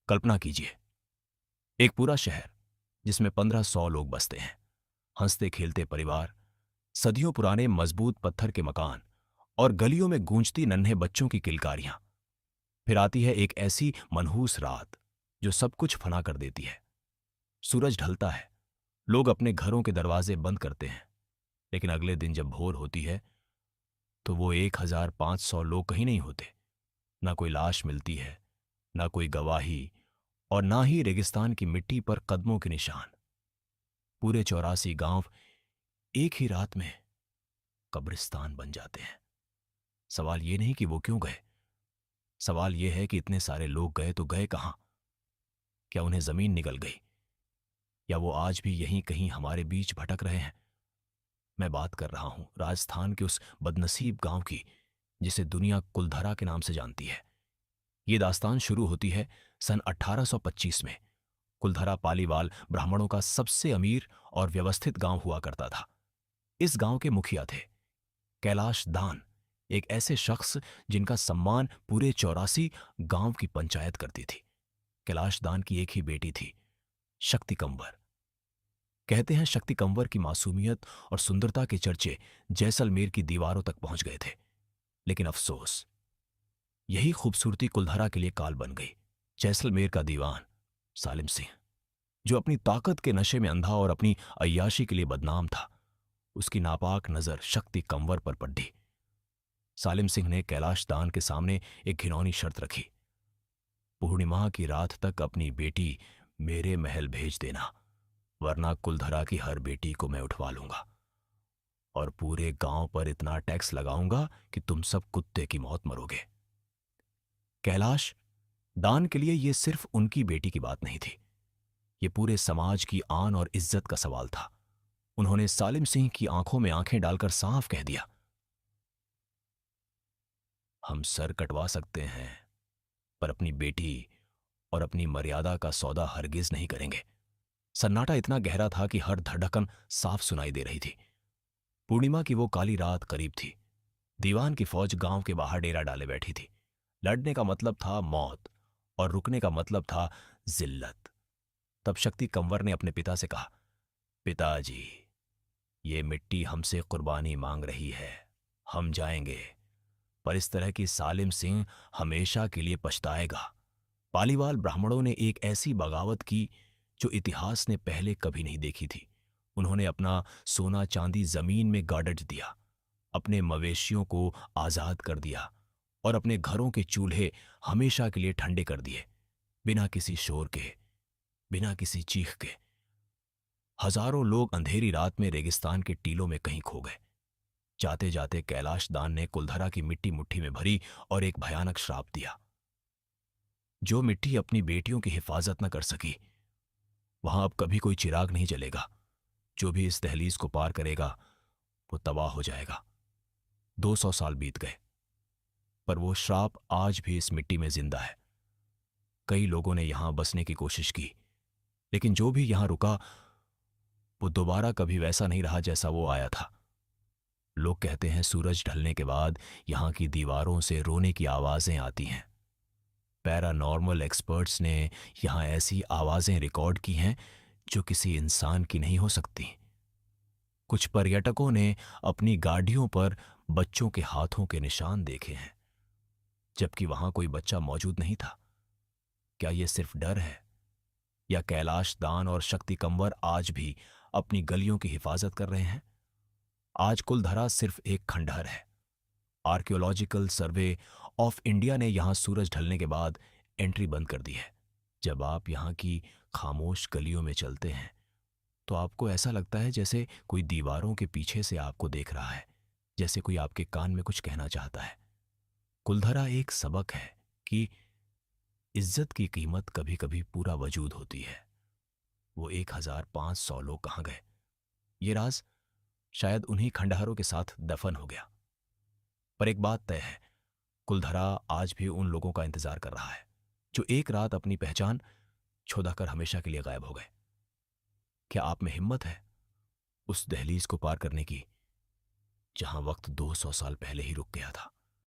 कल्पना कीजिए, एक पूरा शहर जिसमें 1500 लोग बसते हैं, हंसते खेलते परिवार, सदियों पुराने मजबूत पत्थर के मकान और गलियों में गूंजती नन्हे बच्चों की किलकारियां। फिर आती है एक ऐसी मनहूस रात जो सब कुछ फना कर देती है। सूरज ढलता है, लोग अपने घरों के दरवाजे बंद करते हैं, लेकिन अगले दिन जब भोर होती है तो वो 1500 लोग कहीं नहीं होते। ना कोई लाश मिलती है, ना कोई गवाही, और ना ही रेगिस्तान की मिट्टी पर कदमों के निशान। पूरे 84 गांव एक ही रात में कब्रिस्तान बन जाते हैं। सवाल ये नहीं कि वो क्यों गए, सवाल ये है कि इतने सारे लोग गए तो गए कहां? क्या उन्हें जमीन निगल गई, या वो आज भी यहीं कहीं हमारे बीच भटक रहे हैं? मैं बात कर रहा हूं राजस्थान के उस बदनसीब गांव की जिसे दुनिया कुलधरा के नाम से जानती है। ये दास्तान शुरू होती है सन 1825 में। कुलधरा पालीवाल ब्राह्मणों का सबसे अमीर और व्यवस्थित गांव हुआ करता था। इस गांव के मुखिया थे कैलाश दान, एक ऐसे शख्स जिनका सम्मान पूरे 84 गांव की पंचायत करती थी। कैलाश दान की एक ही बेटी थी, शक्ति कंवर। कहते हैं शक्ति कंवर की मासूमियत और सुंदरता के चर्चे जैसलमेर की दीवारों तक पहुंच गए थे। लेकिन अफसोस, यही खूबसूरती कुलधरा के लिए काल बन गई। जैसलमेर का दीवान सालिम सिंह, जो अपनी ताकत के नशे में अंधा और अपनी अय्याशी के लिए बदनाम था, उसकी नापाक नजर शक्ति कंवर पर पड़ी। सालिम सिंह ने कैलाश दान के सामने एक घिनौनी शर्त रखी, पूर्णिमा की रात तक अपनी बेटी मेरे महल भेज देना, वरना कुलधरा की हर बेटी को मैं उठवा लूंगा और पूरे गांव पर इतना टैक्स लगाऊंगा कि तुम सब कुत्ते की मौत मरोगे। कैलाश दान के लिए यह सिर्फ उनकी बेटी की बात नहीं थी, यह पूरे समाज की आन और इज्जत का सवाल था। उन्होंने सालिम सिंह की आंखों में आंखें डालकर साफ कह दिया, हम सर कटवा सकते हैं, पर अपनी बेटी और अपनी मर्यादा का सौदा हरगिज नहीं करेंगे। सन्नाटा इतना गहरा था कि हर धड़कन साफ सुनाई दे रही थी। पूर्णिमा की वो काली रात करीब थी। दीवान की फौज गांव के बाहर डेरा डाले बैठी थी। लड़ने का मतलब था मौत और रुकने का मतलब था जिल्लत। तब शक्ति कंवर ने अपने पिता से कहा, पिताजी, ये मिट्टी हमसे कुर्बानी मांग रही है, हम जाएंगे, पर इस तरह की सालिम सिंह हमेशा के लिए पछताएगा। पालीवाल ब्राह्मणों ने एक ऐसी बगावत की जो इतिहास ने पहले कभी नहीं देखी थी। उन्होंने अपना सोना चांदी जमीन में गाड़ दिया, अपने मवेशियों को आजाद कर दिया और अपने घरों के चूल्हे हमेशा के लिए ठंडे कर दिए। बिना किसी शोर के, बिना किसी चीख के हजारों लोग अंधेरी रात में रेगिस्तान के टीलों में कहीं खो गए। जाते जाते कैलाश दान ने कुलधरा की मिट्टी मुट्ठी में भरी और एक भयानक श्राप दिया, जो मिट्टी अपनी बेटियों की हिफाजत न कर सकी, वहां अब कभी कोई चिराग नहीं जलेगा। जो भी इस दहलीज को पार करेगा वो तबाह हो जाएगा। 200 साल बीत गए, पर वो श्राप आज भी इस मिट्टी में जिंदा है। कई लोगों ने यहां बसने की कोशिश की, लेकिन जो भी यहां रुका वो दोबारा कभी वैसा नहीं रहा जैसा वो आया था। लोग कहते हैं सूरज ढलने के बाद यहां की दीवारों से रोने की आवाजें आती हैं। पैरानॉर्मल एक्सपर्ट्स ने यहां ऐसी आवाजें रिकॉर्ड की हैं जो किसी इंसान की नहीं हो सकती। कुछ पर्यटकों ने अपनी गाड़ियों पर बच्चों के हाथों के निशान देखे हैं, जबकि वहां कोई बच्चा मौजूद नहीं था। क्या यह सिर्फ डर है, या कैलाश दान और शक्ति कंवर आज भी अपनी गलियों की हिफाजत कर रहे हैं? आज कुलधरा सिर्फ एक खंडहर है। आर्कियोलॉजिकल सर्वे ऑफ इंडिया ने यहां सूरज ढलने के बाद एंट्री बंद कर दी है। जब आप यहां की खामोश गलियों में चलते हैं तो आपको ऐसा लगता है जैसे कोई दीवारों के पीछे से आपको देख रहा है, जैसे कोई आपके कान में कुछ कहना चाहता है। कुलधरा एक सबक है कि इज्जत की कीमत कभी कभी पूरा वजूद होती है। वो 1500 लोग कहां गए? ये राज शायद उन्हीं खंडहरों के साथ दफन हो गया। पर एक बात तय है, कुलधरा आज भी उन लोगों का इंतजार कर रहा है जो एक रात अपनी पहचान छोड़कर हमेशा के लिए गायब हो गए। क्या आप में हिम्मत है उस दहलीज को पार करने की जहां वक्त 200 साल पहले ही रुक गया था?